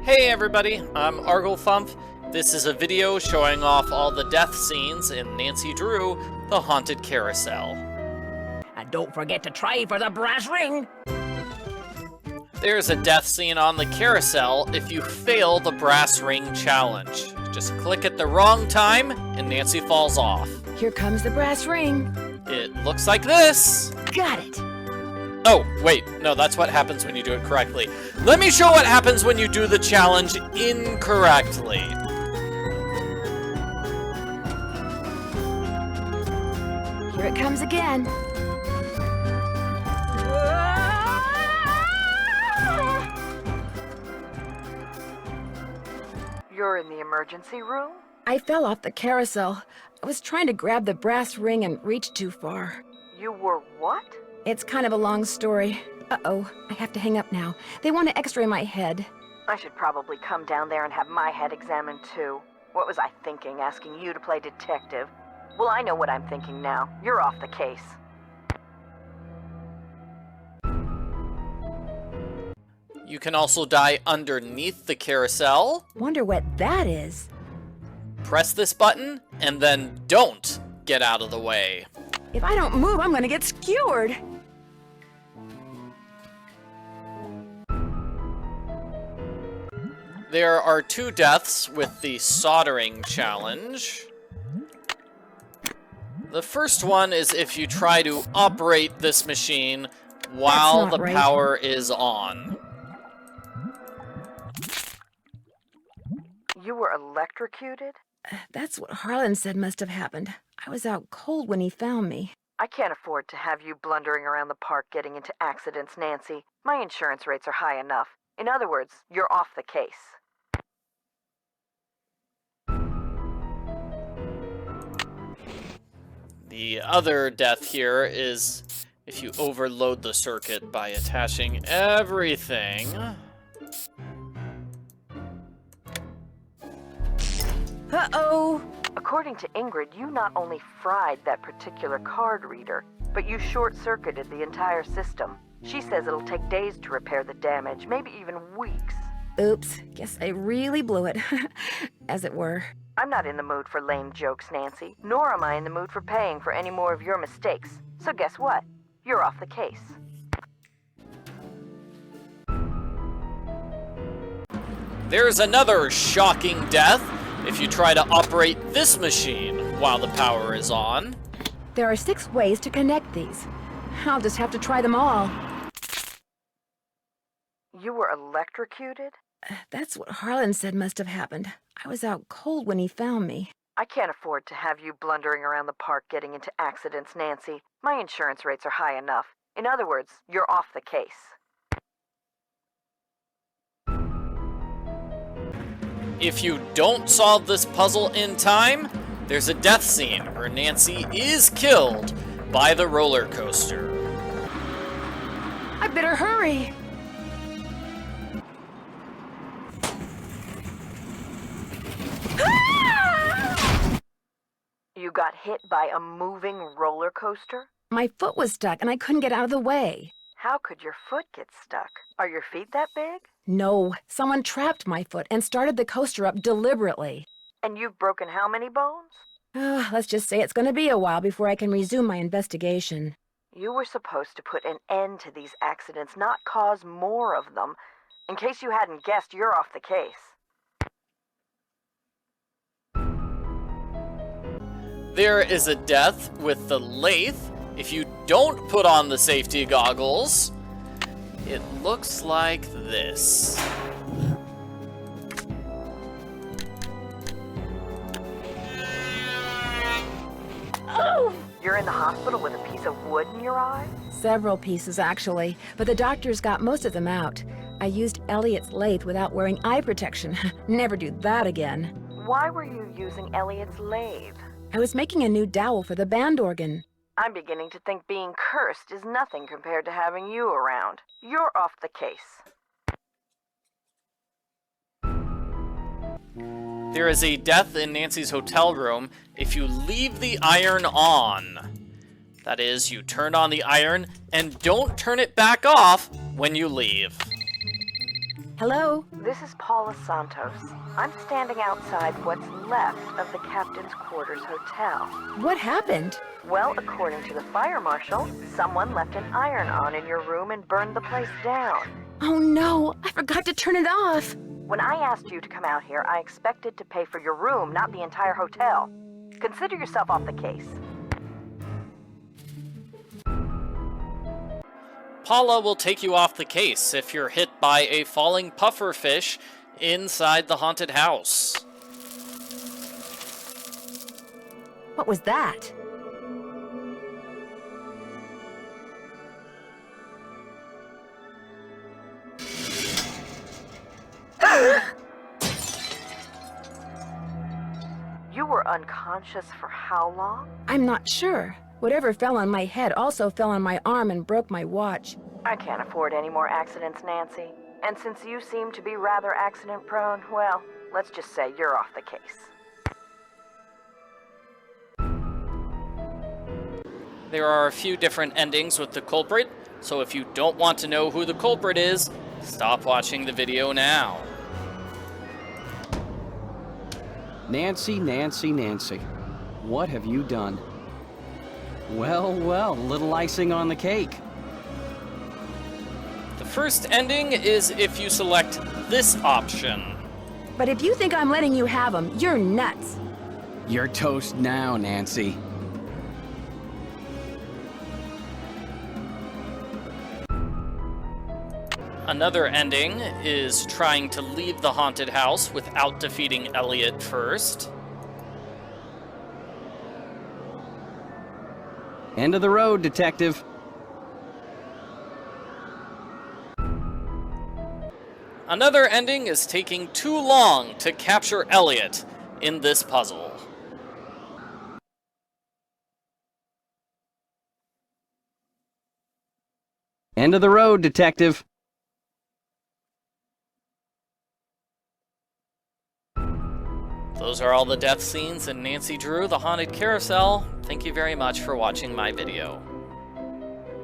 Hey everybody, I'm Arglethump. This is a video showing off all the death scenes in Nancy Drew, The Haunted Carousel. And don't forget to try for the brass ring! There's a death scene on the carousel if you fail the brass ring challenge. Just click at the wrong time and Nancy falls off. Here comes the brass ring. It looks like this. Got it. Oh, wait, no, that's what happens when you do it correctly. Let me show what happens when you do the challenge incorrectly. Here it comes again. You're in the emergency room? I fell off the carousel. I was trying to grab the brass ring and reached too far. You were what? It's kind of a long story. Uh-oh, I have to hang up now. They want to x-ray my head. I should probably come down there and have my head examined too. What was I thinking, asking you to play detective? Well, I know what I'm thinking now. You're off the case. You can also die underneath the carousel. Wonder what that is. Press this button, and then don't get out of the way. If I don't move, I'm gonna get skewered. There are 2 deaths with the soldering challenge. The first one is if you try to operate this machine while the right. power is on. You were electrocuted? That's what Harlan said must have happened. I was out cold when he found me. I can't afford to have you blundering around the park getting into accidents, Nancy. My insurance rates are high enough. In other words, you're off the case. The other death here is if you overload the circuit by attaching everything. Uh-oh. According to Ingrid, you not only fried that particular card reader, but you short-circuited the entire system. She says it'll take days to repair the damage, maybe even weeks. Oops, guess I really blew it, as it were. I'm not in the mood for lame jokes, Nancy, nor am I in the mood for paying for any more of your mistakes. So guess what? You're off the case. There's another shocking death if you try to operate this machine while the power is on. There are 6 ways to connect these. I'll just have to try them all. You were electrocuted? That's what Harlan said must have happened. I was out cold when he found me. I can't afford to have you blundering around the park getting into accidents, Nancy. My insurance rates are high enough. In other words, you're off the case. If you don't solve this puzzle in time, there's a death scene where Nancy is killed by the roller coaster. I better hurry. You got hit by a moving roller coaster? My foot was stuck and I couldn't get out of the way. How could your foot get stuck? Are your feet that big? No, someone trapped my foot and started the coaster up deliberately. And you've broken how many bones? Let's just say it's going to be a while before I can resume my investigation. You were supposed to put an end to these accidents, not cause more of them. In case you hadn't guessed, you're off the case. There is a death with the lathe if you don't put on the safety goggles. It looks like this. Oh! You're in the hospital with a piece of wood in your eye? Several pieces, actually, but the doctors got most of them out. I used Elliot's lathe without wearing eye protection. Never do that again. Why were you using Elliot's lathe? I was making a new dowel for the band organ. I'm beginning to think being cursed is nothing compared to having you around. You're off the case. There is a death in Nancy's hotel room if you leave the iron on. That is, you turn on the iron and don't turn it back off when you leave. Hello? This is Paula Santos. I'm standing outside what's left of the Captain's Quarters Hotel. What happened? Well, according to the fire marshal, someone left an iron on in your room and burned the place down. Oh no, I forgot to turn it off. When I asked you to come out here, I expected to pay for your room, not the entire hotel. Consider yourself off the case. Paula will take you off the case if you're hit by a falling pufferfish inside the haunted house. What was that? You were unconscious for how long? I'm not sure. Whatever fell on my head also fell on my arm and broke my watch. I can't afford any more accidents, Nancy. And since you seem to be rather accident-prone, well, let's just say you're off the case. There are a few different endings with the culprit, so if you don't want to know who the culprit is, stop watching the video now. Nancy, Nancy, Nancy. What have you done? Well, well, a little icing on the cake. The first ending is if you select this option. But if you think I'm letting you have them, you're nuts. You're toast now, Nancy. Another ending is trying to leave the haunted house without defeating Elliot first. End of the road, detective. Another ending is taking too long to capture Elliot in this puzzle. End of the road, detective. Those are all the death scenes in Nancy Drew, The Haunted Carousel. Thank you very much for watching my video.